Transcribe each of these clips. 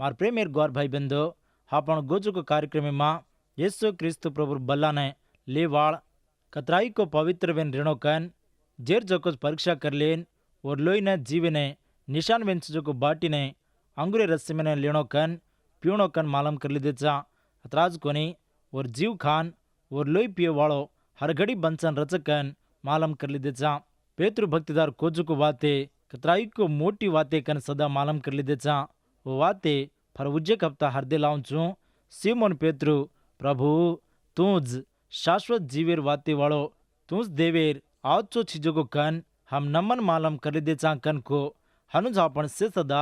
मार प्रेमेर गौर भाई बंदो आपण गोजो को कार्यक्रम में यीशु क्रिस्तु प्रभु बल्ला ने लेवाड़ कतराई को पवित्र वेन ऋणो कन जेर जोको परीक्षा कर लेन और लोई ने जीवे ने निशान वेंच जो को बाटी ने अंगुरे रस्से में ने लेनो कन पीणो कन मालम कर लीधे चा अतराज कोनी और जीव खान और लोई पियो वालो हर घड़ी बंसन रचकन मालम कर लीधे चा पेतृ भक्तिदार कोजू को वाते कतराई को मोटी वाते कन सदा मालम कर लीधे चा वो वाते फर उज्जे हफ्ता हरदे लाऊं चू सीमोन पेतृ प्रभु तूज शाश्वत जीवेर वाते वालो तूज देवेर आवचो चीजों को कन हम नमन मालम कर लीधे चा कन को हनुज आपण से सदा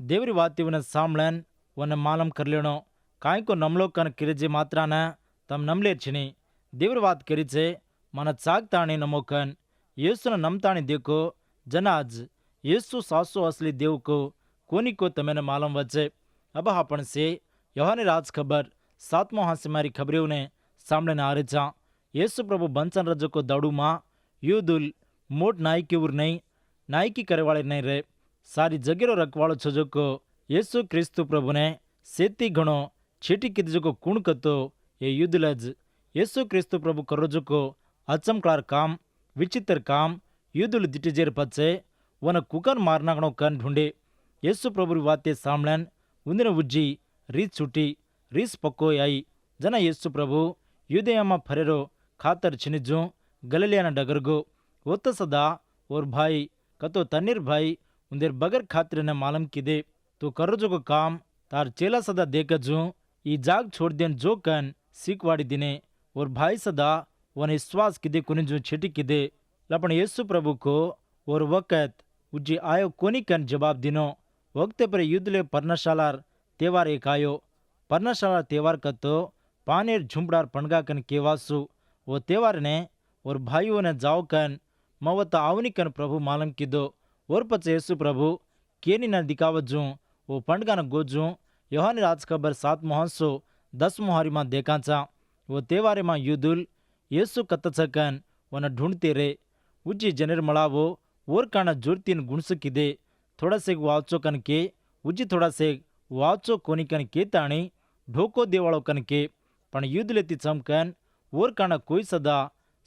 देवरी वाते वन सामलन वन मालम कर लेनो काय को नमलो कन किरजे मात्रा न तम नमले छिनी देवर वात करी छे मन चागताणी नमोकन येसुन नमताणी देखो जनाज येसु सासो असली देव को कोनी को तमेने मालूम वचे अब आपण से యోహాను राज खबर 7मो हास्य मारी खबरें ने सामने आ रही छा येसु प्रभु बंचन रज को दौड़ू मां यूदुल मोट नायकी उर नहीं नायकी करे वाले नहीं रे सारी जगेरो रखवाड़ो छजो को येसु क्रिस्तु प्रभु ने सेती घणो छीटी किद को कुण कतो ये युद्धलज येसु क्रिस्तु प्रभु करोजो को अचमक्लार काम विचित्र काम युद्धुल दिटिजेर पचे वन कुकन मारनागणो कन ढूंढे येसु प्रभु वाते सामलन उंदिन उज्जी रीत छुटी रीस पक्को आई जना येसु प्रभु युदयमा फरेरो खातर छिनिजो गलिलियाना डगरगो वोत सदा और भाई कतो तन्नीर भाई उंदेर बगर खातिर ने मालूम किदे तो करोजो को काम तार चेला सदा देखजू ई जाग छोड़ देन जो कन सीखवाड़ी दिने और भाई सदा वन विश्वास किदे कुनिजू छिटी किदे लपन येसु प्रभु को और वक़्त उज्जी आयो कोनी कन जवाब दिनो वक्त पर युद्धले पर्णशालार तेवार एक आयो पर्णशाला तेवार कतो पानेर झुंपड़ार पणगा कन केवासु वो तेवार ने और भाइयों ने जाओ कन मवत आवनी कन प्रभु मालम किदो और पचे येसु प्रभु केनी न दिखावजू वो पंडगा न गोजू యోహాను राज खबर 7मो हांसो 10मो हारी मां देखाचा वो तेवारे मां युदुल येसु कत्तचकन वन ढूंढते रे उज्जी जनेर मळावो और काना जोरतीन गुणस किदे थोड़ा से वाचो कन के उज्जी थोड़ा से वाचो कोनी कन के ताणी ढोको देवाळो कन के पण युद्धलेती चमकन और काना कोई सदा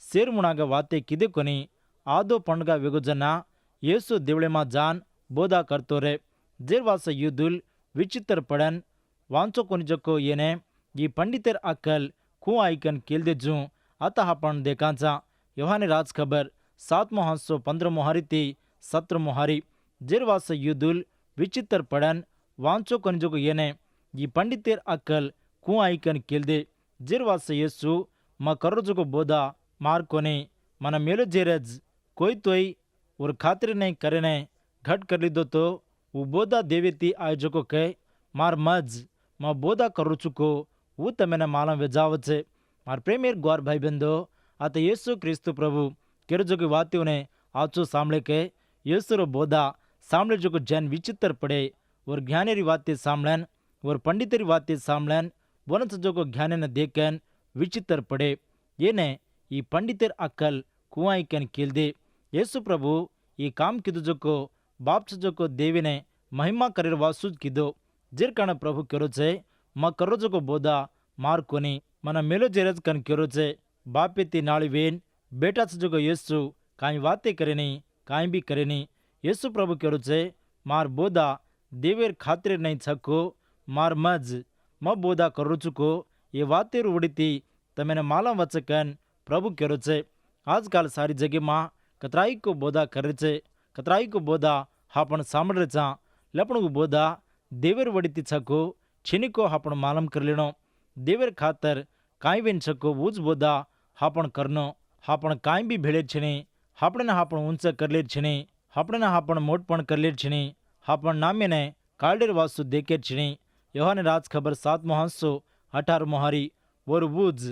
शेर मुणागा वाते किदे कोनी आदो पंडगा वेगोजना येसु देवळे मां जान बोधा करतो रे जेरवास युद्धुल विचित्र पड़न वांचो कोनी जको येने ये पंडितेर अक्कल कु आइकन केल्दे जू अतः पण देखाचा యోహాను राज खबर 7मो हांसो 15मो हारी ती 17मो हारी जेरवास युद्धुल विचित्र पड़न वांचो कोनी जको येने ये पंडितेर अक्कल कु आइकन केल्दे जेरवास येसु मा करो जको बोधा मार कोनी मन मेलो जेरज कोई तोई और खातिर नहीं करेने घट कर लीधो तो वो बोधा देवेती आयोजको कहे मार मज मां बोधा करू चुको वो तमेने मालम वेजाव छे मार प्रेमेर गौर भाई बंदो आते येसु क्रिस्तु प्रभु केरो जो की वात्यों ने आचो सामले के येसु रो बोधा सामले जो को जन विचित्र पड़े और ज्ञानेरी वात्य सामलन और पंडितेरी वात्य सामलन वनस जो को ज्ञाने न देखन विचित्र पड़े ये ने ये पंडितेर अक्कल कुआई कन केल दे येसु प्रभु ये काम किदो जो को बाप जो को देवी ने महिमा करेर वासुज किदो जेर कान प्रभु केरो छे म करो जो को बोधा मार कोनी मन मेलो जेरज कन केरो छे बापे ती नाळी वेन बेटा जो को येसु काई वाते करे नहीं काई भी करे नहीं येसु प्रभु केरो छे मार बोधा देवेर खातिर नहीं छको मार मज म बोधा करू चुको ये वाते रूवड़ीती तमेने मालम वचकन प्रभु केरो छे आजकल सारी जगह मां कतराई को बोधा करे छे कतराई को बोधा हापण सामड़ चा लपण को बोधा देवेर वड़ीती छको छीनी को हापण मालम कर लेनो देवेर खातर काई वेन छको वूज बोधा हापण करनो हापण काई भी भेड़े छीनी हापण हापण ऊंचा कर ले छीनी हापण हापण मोटपण कर ले छीनी हापण नामे ने कालडेर वासु देखे छीनी యోహాను राज खबर 7मो हांसो 18मो हारी और वूज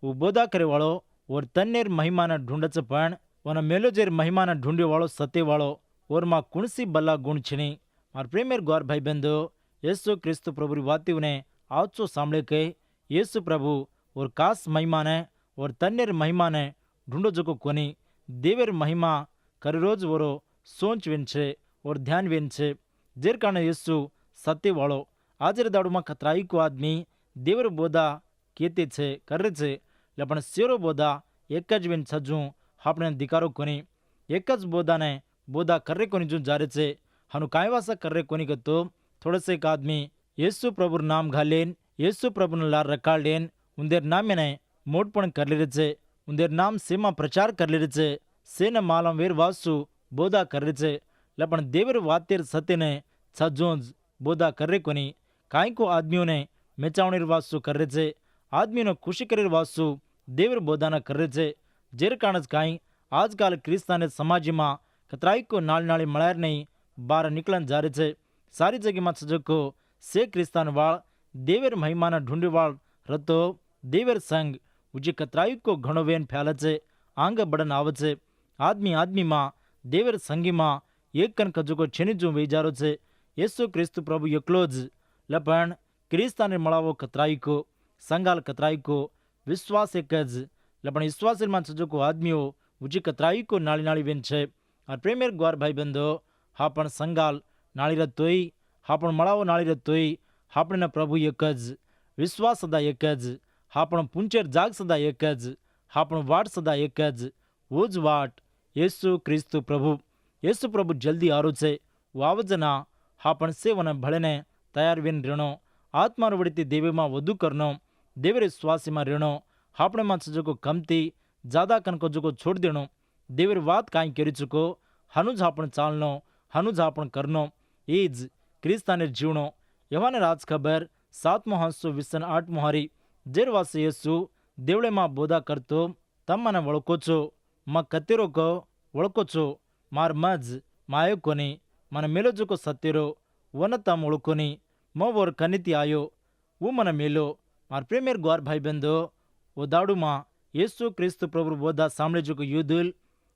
वो बोधा करे वालो और तन्नेर महिमा न ढूंढच पण वन मेलोजेर महिमा न ढूंढे वालो सते वालो और मां कुणसी बल्ला गुण छीनी मार प्रेमेर गौर भाई बंदो येसु क्रिस्तु प्रभु वाती ने आवचो सामले के येसु प्रभु और कास महिमा ने और तन्नेर महिमा ने ढूंढो जो कोनी देवेर महिमा कर रोज वरो सोच वेन छे और ध्यान वेन छे जेर कारण येसु सत्य वालो આજે દાડુમાં ખતરાઈ કો આદમી દેવર બોધા કેતે છે કરે છે એટલે પણ શેરો બોધા એક જ વેન છજું આપણે દિકારો કોની એક જ બોધાને બોધા કર્રે કોની જું જારે છે હनु કાંઈ વાસા કર્રે કોની ગતો થોડસે એક આદમી యేసు ప్రభు નામ ઘાલેન యేసు પ્રભુનું લાર રખાડેન ઉંદેર નામેને મોટ પણ કરી રહે છે ઉંદેર નામ સેમાં પ્રચાર કરી રહે છે સેને માલમ વેર વાસુ બોધા કરે છે એટલે પણ દેવર વાતેર સત્યને છજોજ બોધા કરે કોની કાંઈ કો આદમીઓને મેચાવણી વાસુ કરે છે આદમીનો ખુશી કરી વાસુ દેવર બોધાના કરે છે જેર કારણ જ કાંઈ આજકાલ ક્રિસ્તાને સમાજમાં કતરાઈ કો નાળ નાળી મળાર નહીં બહાર નીકળન જારે છે સારી જગ્યામાં સજકો સે ક્રિસ્તાન વાળ દેવેર મહિમાના ઢૂંઢવાળ રતો દેવેર સંગ ઉજી કતરાઈ કો ઘણો વેન ફેલે છે આંગ બડન આવે છે આદમીમાં દેવેર સંગીમાં એક કન કજુકો છીનીજું વેજારો છે యేసు ક્રિસ્તુ પ્રભુ એકલો જ લપણ ક્રિસ્તાને મળાવો કતરાઈ કો સંગાલ કતરાઈ કો વિશ્વાસ એક જ લપણ વિશ્વાસમાં સજકો આદમીઓ ઉજી કતરાઈ કો નાળી નાળી વેન છે આ પ્રેમેર ગ્વાર ભાઈ બંધો હા પણ સંગાલ નાળી રતોય હા પણ મળાવો નાળી રતોય આપણે પ્રભુ એક જ વિશ્વાસ સદા એક જ હા પણ પુંચેર જાગ સદા એક જ હા પણ વાટ સદા એક જ વો જ વાટ యేసు ક્રિસ્તુ પ્રભુ જલ્દી આરો છે વાવજના હા પણ સેવને ભળેને તૈયાર વેન રેણો આત્માનો વળીથી દેવેમાં વધુ કરનો દેવર વિશ્વાસીમાં રેણો આપણેમાં સજકો કમતી જાદા કનકો જકો છોડ દેણો દેવર વાત કાંઈ કરી ચૂકો હનું જ આપણ ચાલનો હનું જ આપણ કરનો એ જ ક્રિસ્તાને જીવણો યવાને રાજ ખબર 7મો હાંસો વિસન 8મો હારી જેરવાસે యేసు દેવળેમાં બોધા કરતો તમ મને વળકો છો મ કતેરો કહો વળકો છો માર મજ માયો કોની મને મેલો જોકો સત્યરો વન તમ ઓળકોની મ વોર કનીતી આયો હું મને મેલો માર પ્રેમેર ગ્વાર ભાઈ બંધો ઓ દાડુમાં యేసు ક્રિસ્તુ પ્રભુ બોધા સાંભળે જોકો યુદુલ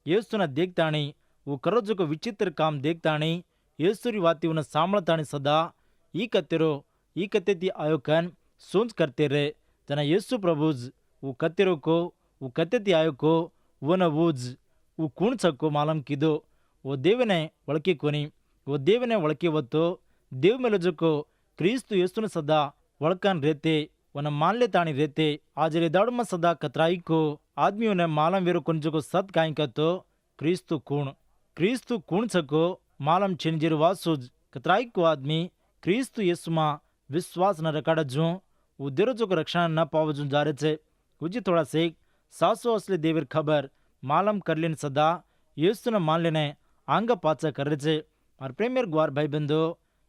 యేసుના દેખતાણી હું કરો જોકો વિચિત્ર કામ દેખતાણી యేసుરી વાતીઓને સાંભળતાણી સદા ઈ કતેથી આયો કન સૂંચ કરતે રે તેના యేసు પ્રભુ જ હું કતેરો કો હું કતેથી આયો કો વન વુજ હું કુણ છકો માલમ કીધો ઓ દેવને વળકી કોની ઓ દેવને વળકી વતો દેવ મેલો જોકો ક્રિસ્તુ యేసుને સદા વળકન રહેતે વન માનલે તાણી રહેતે આજે દાડમાં સદા કતરાઈ કો આદમીઓને માલમ વેરો કોની જોકો સત કાંઈ કતો ક્રિસ્તુ કુણ છકો માલમ છેનજીર વાસુ જ કતરાઈ કો આદમી ક્રિસ્તુ యేసుમાં વિશ્વાસ ન રકાડજું ઉદેરો જોકો રક્ષણ ન પાવજું જારે છે ઉજી થોડા શેખ સાસો અસલી દેવીર ખબર માલમ કરલીન સદા యేసుને માન લેને આંગ પાછા કરે છે માર પ્રેમેર ગ્વાર ભાઈ બંધો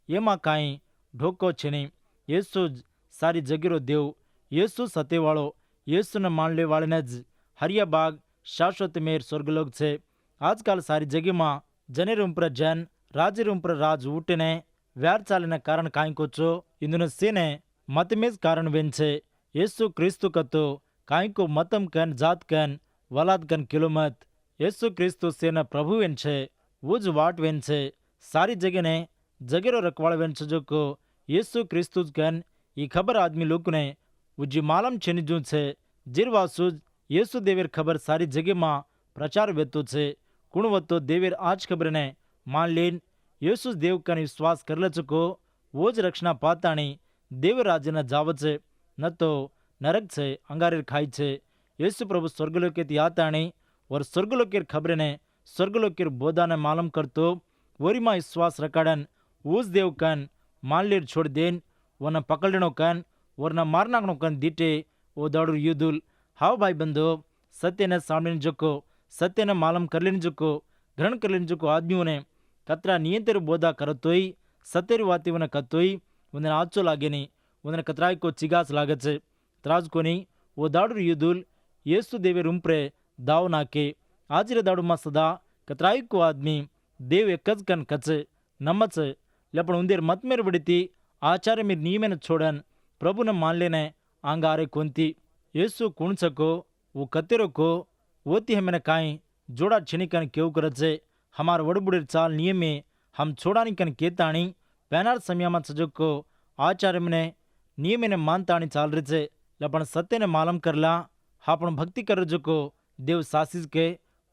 એમાં કાંઈ ઢોકો છે નહીં యేసు જ સારી જગીરો દેવ యేసు સત્યવાળો యేసుને માન લે વાળીને જ હરિયા બાગ શાશ્વત મેર સ્વર્ગલોક છે આજકાલ સારી જગ્યામાં જનેર ઉપર જન રાજર ઉપર રાજ ઊટીને વ્યાર ચાલીને કારણ કાંઈ કોચો ಇಂದುನ ಸೇನೆ ಮತಮೇಜ್ ಕಾರಣವೆನ್ છે యేసు క్రీస్తు કતો કાંઈકો મતમ કન જાત કન વલાદ કન કિલોમત యేసు ક્રીસ્તુ સેના પ્રભુવેન છે વુજ વાટવેન છે સારી જગને જગેરો રખવાળવેન છે જોકો యేసు ક્રીસ્તુ કન ಈ ખબર આદમી લોકોને ઉજી માલમ છેનીજું છે જીરવાસુ యేసు દેવેર ખબર સારી જગ્યામાં પ્રચાર વેતો છે કુણવત્તો દેવેર આજ ખબરને માન લેન యేసు દેવ કન વિશ્વાસ કરલે ચકો वो ज रक्षणा पाताणी देवराज्यना जाव छे न तो नरक छे अंगारेर खाई छे येसु प्रभु स्वर्गलोकेथी आताणी और स्वर्गलोकेर खबरने स्वर्गलोकेर बोधाने मालूम करतो वोरीमा विश्वास रकाडन ऊज देव कन मानलेर छोड़ देन वरना पकड़नो कन वरना मारनाकनो कन दीटे ओ दाड़ू युद्धुल हाव भाई बंधो सत्यने सामने जको सत्यने मालूम कर लेने जको ग्रहण कर लेने जको आदमियों ने कतरा नियंत्रण बोधा करतोई सत्तेरी वातीवने कतोई उन्हें आचो लागे नहीं उन्हें कतराई को चिगास लागे छे त्राज को नहीं वो दाड़ू युद्धुल येसु देवे रूमप्रे दाव नाके आजरे दाड़ू में सदा कतराई को आदमी देव एकज कन कचे नमच लेपन उंदेर मतमेर बड़ीती आचार्य में नियमन छोड़न प्रभु ने मान लेने आंगारे कोंती येसु कुण सको वो कतेरो को वोती हमें काई जोड़ा छिनिकन केव करे छे हमार वड़बुड़ेर चाल नियमे हम छोड़ानी कन केताणी पैनार समय में सजको आचार्य ने नियम मानताणी चाल रही है लपन सत्य ने मालूम करला हापण भक्ति कर जको देव सासिज के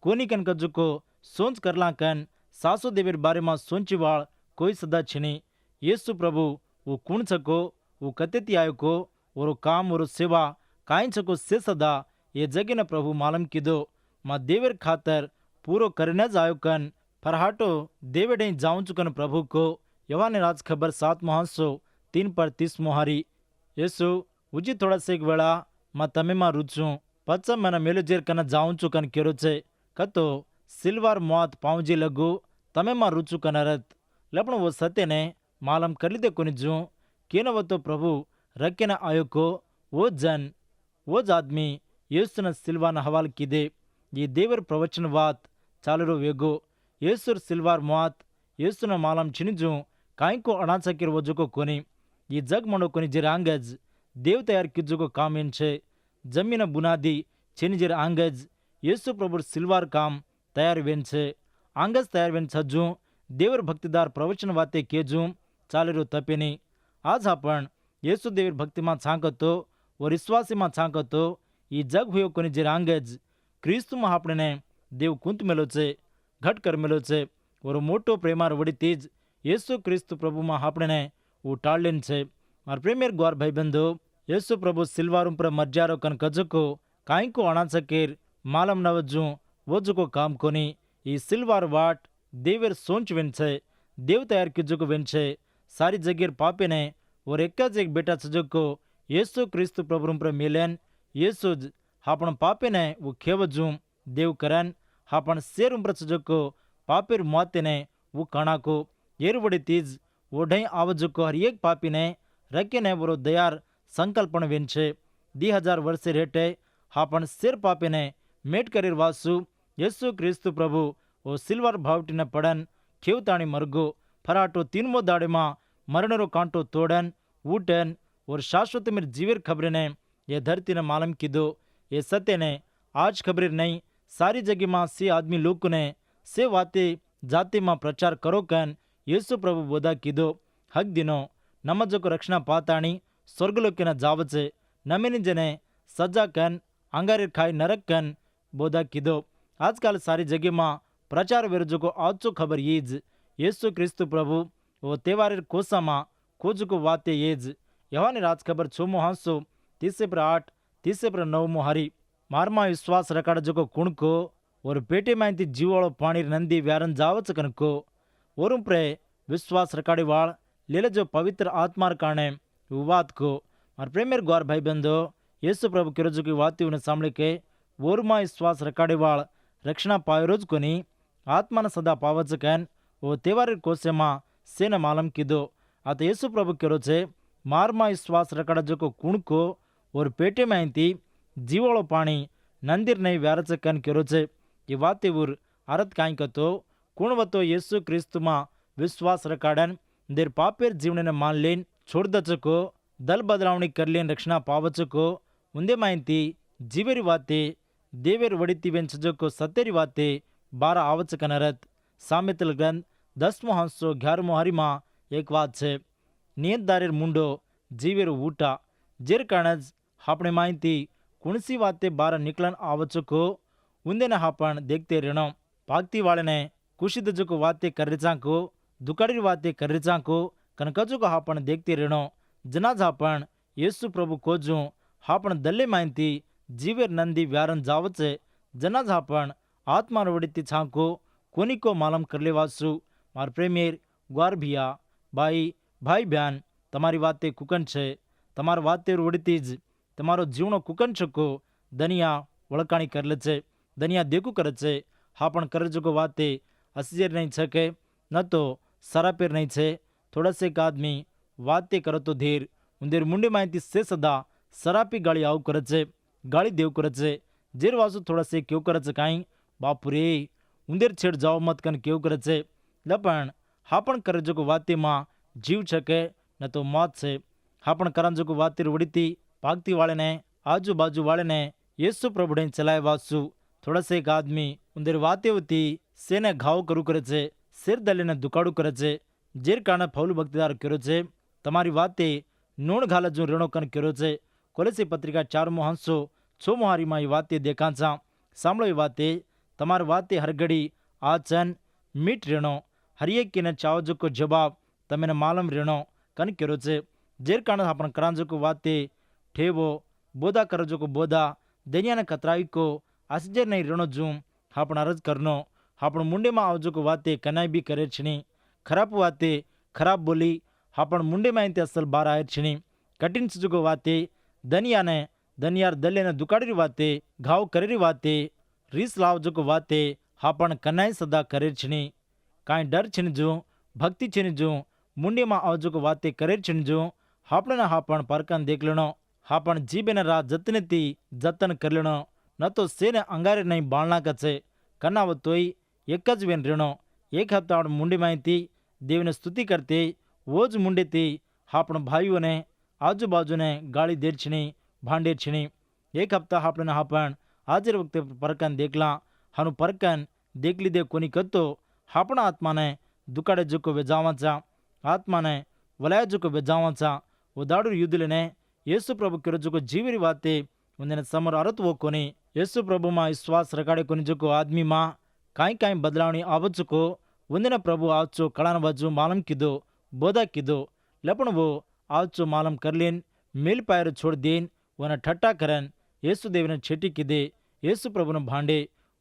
कोनी कन कजको सोच करला कन सासो देवेर बारे में सोची वाल कोई सदा छिनी येसु प्रभु वो कुण छको, वो कतेती आयो को, वो काम वो सेवा काई छको से सदा ये जगीने प्रभु मालम कीधो मां देवर खातर पूरो करने ज आयो कन फरहाटो देवेडे जाऊं चुकन प्रभु को यवाने राज खबर 7:3-30 मोहारी येसु उजी थोड़ा से एक वेळा मां तमे मां रुचूं पच्चा मना मेलुजेर कन जाऊं चुकन केरो छे कतो सिल्वर मौत पाऊंजी लगू तमे मां रुचु कनरत लपण वो सत्य ने मालम कर लीधे कोनी जू केनो वो तो प्रभु रखे न आयो को वो जन वो ज आदमी येसुन सिल्वान हवाल कीधे ये देवर प्रवचन वात चालरो वेगो येसुर सिल्वार मौत येसुन मालम चिनिजू काई को अणाचकिर वजुको कोनी ये जग मणो कोनी जिर आंगज देव तैयार किजुको काम इन छे जमीन बुनादी चिनिजिर आंगज येसु प्रभु सिल्वार काम तैयार वेन छे आंगज तैयार वेन छजू देवर भक्तिदार प्रवचन वाते केजू चालेरो तपेनी आज आपण येसु देवर भक्तिमा छांकतो व विश्वासीमा छांकतो ई जग हुयो कोनी जिर आंगज क्रिस्तुमा आपणे देव कुंत मेलो छे घट कर मेलो छे और मोटो प्रेमार वडी तीज येसु क्रिस्तु प्रभुमा आपणे उटाळलेन छे मार प्रेमेर ग्वार भाई बंधु येसु प्रभु सिल्वारुम पर मर्जारो कन कजको काई को अणाचकेर मालम नवजू वजुको काम कोनी ई सिल्वार वाट देवेर सोंच वेन छे देव तैयार किजुको वेन छे सारी जगीर पापे ने और एकज एक बेटा सजको येसु क्रिस्तु प्रभुरुम पर मिलेन येसुज हापण पापे ने वो खेवजू देव करन हापण सेरुम पर सजको पापेर मौते ने वो कणाको येरवडी तीज ओढई आवजुको हर एक पापी ने रखे ने वो दयार संकल्पन वेन छे 2000 वर्षे रेटे हापण सेर पापे ने मेट करीर वासु येसु क्रिस्तु प्रभु ओ सिल्वर भावटी ने पड़न खेवताणी मरगो फराटो 3 मो दाड़े में मरणरो कांटो तोड़न ऊटन और शाश्वत मेर जीवर खबरे ने ये धरती ने मालूम कीधो ये सत्य ने आज खबरेर नहीं सारी जगह में से आदमी लोग ने से वाते जाति में प्रचार करो कन येसु प्रभु बोधा कीधो हक दिनो नमजको रक्षणा पाताणी स्वर्गलोक न जावचे नमेनी जने सजा कन अंगारे खाई नरक कन बोधा कीधो आजकल सारी जगह में प्रचार विरुजुको आजो खबर येज येसु क्रिस्तु प्रभु वो तेवारेर कोसा में खोजुको वाते येज यहोवानी राज खबर 6 3:8 3:9 हारी मारमा विश्वास रकाड़ जो कुणको और पेटे मांती जीवाड़ो पानी नंदी व्यारन जावच कनको और प्रे विश्वास रकाड़ी वाल लेले जो पवित्र आत्मार काने वात को और प्रेमेर ग्वार भाई बंधो येसु प्रभु की रोज की वाती उन्हें सामने के ओरमा विश्वास रकाड़ी वाल रक्षणा पायो रोज कोनी आत्मा सदा पावच कैन वो तेवार कोसे मां सेन मालम कीधो आत येसु प्रभु के रोजे मारमा विश्वास रकाड़ा जो कुणको और पेटे मांती जीवाड़ो पानी नंदीर नहीं व्यारच कन के रोजे ये वाते उर अरत काई कतो कुणवतो येसु क्रिस्तु मां विश्वास रकाड़न देर पापेर जीवन ने मान लेन छोड़ दचको दल बदलावणी कर लेन रक्षणा पावचको उन्दे मांती जीवेरी वाते देवेर वड़ीती वेंचजको सत्तेरी वाते 12 आवच कनरत सामेतल ग्रंथ 10:11 हारी मां एक वात छे नियतदारेर मुंडो जीवेर ऊटा जेर कारणज हापणे माहिती कुणसी वाते 12 निकलन आवचको उन्दे ने हापण देखते रेणो पागती वाले ने कुशिद जो वाते कर चाको दुकाड़ी वाते कर चाको कनकजो को हापण देखते रेणो जनाज हापण येसु प्रभु कोजू हापण दल्ले माहिती जीवेर नंदी व्यारन जावचे जनाज हापण आत्मा वड़ीती छाको कोनी को मालूम कर लेवासु मार प्रेमेर ग्वार भिया भाई भाई बहन तमारी वाते कुकन छे तमार वाते वड़ीती ज तमारो जीवनो कुकन छको दनिया वळकाणी कर ले छे दनिया देखू करे छे हापण कर जो वाते असीजेर नहीं छके न तो सरापेर नहीं छे थोड़ा से एक आदमी वाते करो तो धीर उंदेर मुंडे माहिती से सदा सरापी गाड़ी आव करे छे गाड़ी देव करे छे जेर वासु थोड़ा से क्यों करे छे काई बापुरे उंदेर छेड़ जाओ मत कन क्यों करे छे लपण हापण कर जो वाते मां जीव छके न तो मौत छे हापण करन जो वाते वड़ीती पागती वाले ने आजू बाजू वाले ने येसु प्रभु ने चलाए वासु थोड़ा से एक आदमी उंदेर वाते होती सेने घाव करू करे छे सिर दले ने दुकाड़ू करे छे जेर कारण फौल भक्तिदार करो छे तमारी वाते नूण घाला जो रेणो कन करो छे कोलेसी पत्रिका 4:6 हारी मां वाते देखा छा सांभळो वाते तमार वाते हर घड़ी आचन मीठ रेणो हर एक ने चावजो को जवाब तमेने मालूम रेणो कन करो छे जेर कारण आपण करांजो को वाते ठेवो बोधा करजो को बोधा दुनिया ने कतराई को आश्चर्य नहीं रणो जूम आपण अर्ज करनो आपण मुंडे में आवजो को वाते कनाई भी करे छनी खराब वाते खराब बोली आपण मुंडे में इंते असल बार आए छनी कठिन चीजों को वाते दुनिया ने दनियार दले ने दुकाड़ी वाते घाव करेरी वाते रीस लावजो को वाते आपण कनाई सदा करे छनी काई डर छिन जो भक्ति छिन जो मुंडे में आवजो को वाते करे छिन जो हापण हापण परकन देख लेनो हापण जीबेन रा जतने ती जतन कर लेनो न तो सेने अंगारे नहीं बाळना कचे कनाव तोय एक ज वेन रेणो एक हफ्ता मुंडे में थी देवने स्तुति करते वो ज मुंडे थी हापण भाईओ ने आजूबाजू ने गाड़ी देर छनी भांडे छनी एक हफ्ता हापण हापण हाजिर वक्त परकन देखला हनु परकन देख लीधे कोनी कतो हापण आत्मा ने दुकाड़े जुको वेजावाचा आत्मा ने वलाय जुको वेजावाचा उदाड़ू युद्धने येसु प्रभु किरजुको जीविरी वाते उन्हें समर अरत वो कोनी येसु प्रभु मां विश्वास रगाड़े कोनी जुको आदमी मां काई काई बदलावनी आवचुको उन्हें प्रभु आवचो कड़ान बाजू मालम कीधो बोधा कीधो लपण वो आवचो मालम कर लेन मेल पायर छोड़ देन वन ठट्टा करन येसु देव ने छेटी कीधे येसु प्रभु ने भांडे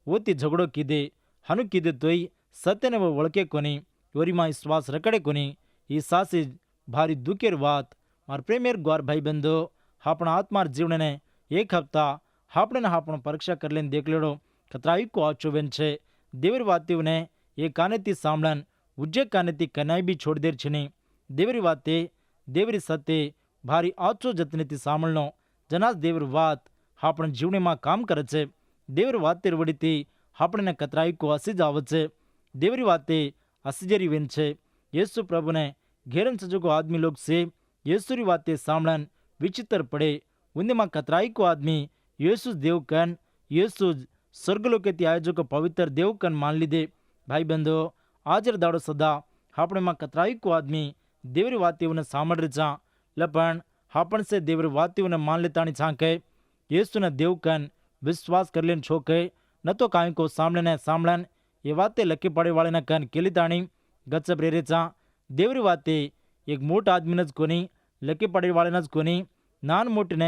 ओती झगड़ो कीधे हनु कीधे तोय सत्य ने वो वळके कोनी योरी मां विश्वास रकड़े कोनी ई सासी भारी दुखेर वात मार प्रेमेर ग्वार भाई बंधो हापण आत्मार जीवन ने एक हफ्ता हापणे ने हापण परीक्षा कर लेन देख लेड़ो खतराई को आचो वेन छे देवर वाते ने ये कानेती सामलन उज्जे कानेती कनाई भी छोड़ देर छनी देवरी वाते देवरी सत्य भारी आचो जतनेती सामळनो जनाज देवर वात हापण जीवने मां काम करे छे देवर वाते वडीती हापणे कतराई को असीज आवे छे देवरी वाते असीजरी वेन छे येसु प्रभु ने घेरन सजो को आदमी लोग से येसुरी वाते सामळन विचित्र पड़े उन्हें मां कतराई को आदमी येसु देवकन येसु स्वर्गलोकेती आयोजो को पवित्र देवकन मान लीधे भाई बंधो आजर दाड़ो सदा हापणे मां कतराई को आदमी देवरी वाते उन्हें सामड़ चा लपन हापण से देवरी वाते उन्हें मान लेतानी छाके येसु ने देवकन विश्वास कर लेन छोके न तो काई को सामळन ये वाते लकी पड़े वाले न कन केलीतानी गच्चप रे चा देवरी वाते एक मोट आदमी नज कोनी लकी पड़े वाले नज कोनी नान मोट ने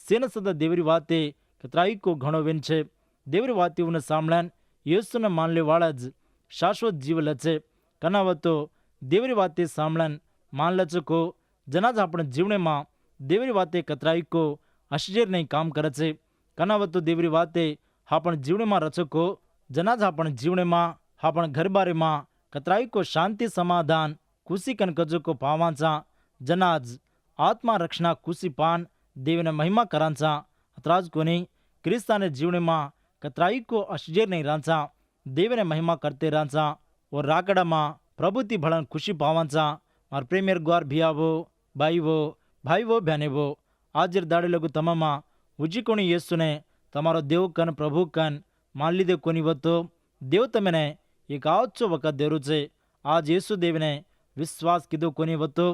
सेन सदा देवरी वाते कतराई को घणो वेन छे देवरी वाते उन्हें सामळन येसु ने मान ले वाला ज शाश्वत जीव लचे कनावतो देवरी वाते सामळन मान लचको जनाज आपण जीवने मां देवरी वाते कतराई को आश्चर्य नहीं काम करे छे कनावतो देवरी वाते आपण जीवने मां रचको जनाज आपण जीवने मां आपण घरबारे मां कतराई को शांति समाधान खुशी कन कजो को पावाचा जनाज आत्मा रक्षणा खुशी पान देवने महिमा करांचा अतराज कोनी क्रिस्ताने जीवने मां कतराई को आश्चर्य नहीं रांचा देवने महिमा करते रांचा और राकड़ा मां प्रभुति भलन खुशी पावाचा और प्रेमेर ग्वार भियावो बाईवो भाईवो बहनेवो आजर दाड़े लगू तमामा उजी कोणी येसुने तमारो देव कन प्रभु कन मान लीधे कोनी वतो देव तमने एक आवचो वक्त देरू छे आज येसु देवने विश्वास कीधो कोनी वतो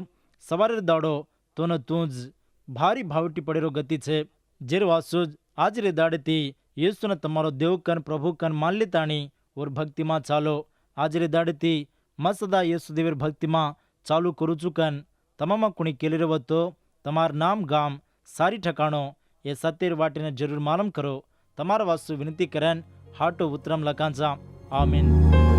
सवारे दाड़ो तो न तूज भारी भावटी पड़ेरो गति छे जेर वासुज आज रे दाड़े थी येसु ने तमारो देव कन प्रभु कन मान लेतानी और भक्ति मां चालो आज रे दाड़े थी मसदा येसु देवर भक्ति मां चालू करू चुकन तमामा कुणी केले वतो तमार नाम गाम सारी ठकाणो ये सत्तेर वाटीने जरूर मालूम करो तमारा वासु विनती करन हाटो उतरम लकांचा आमीन।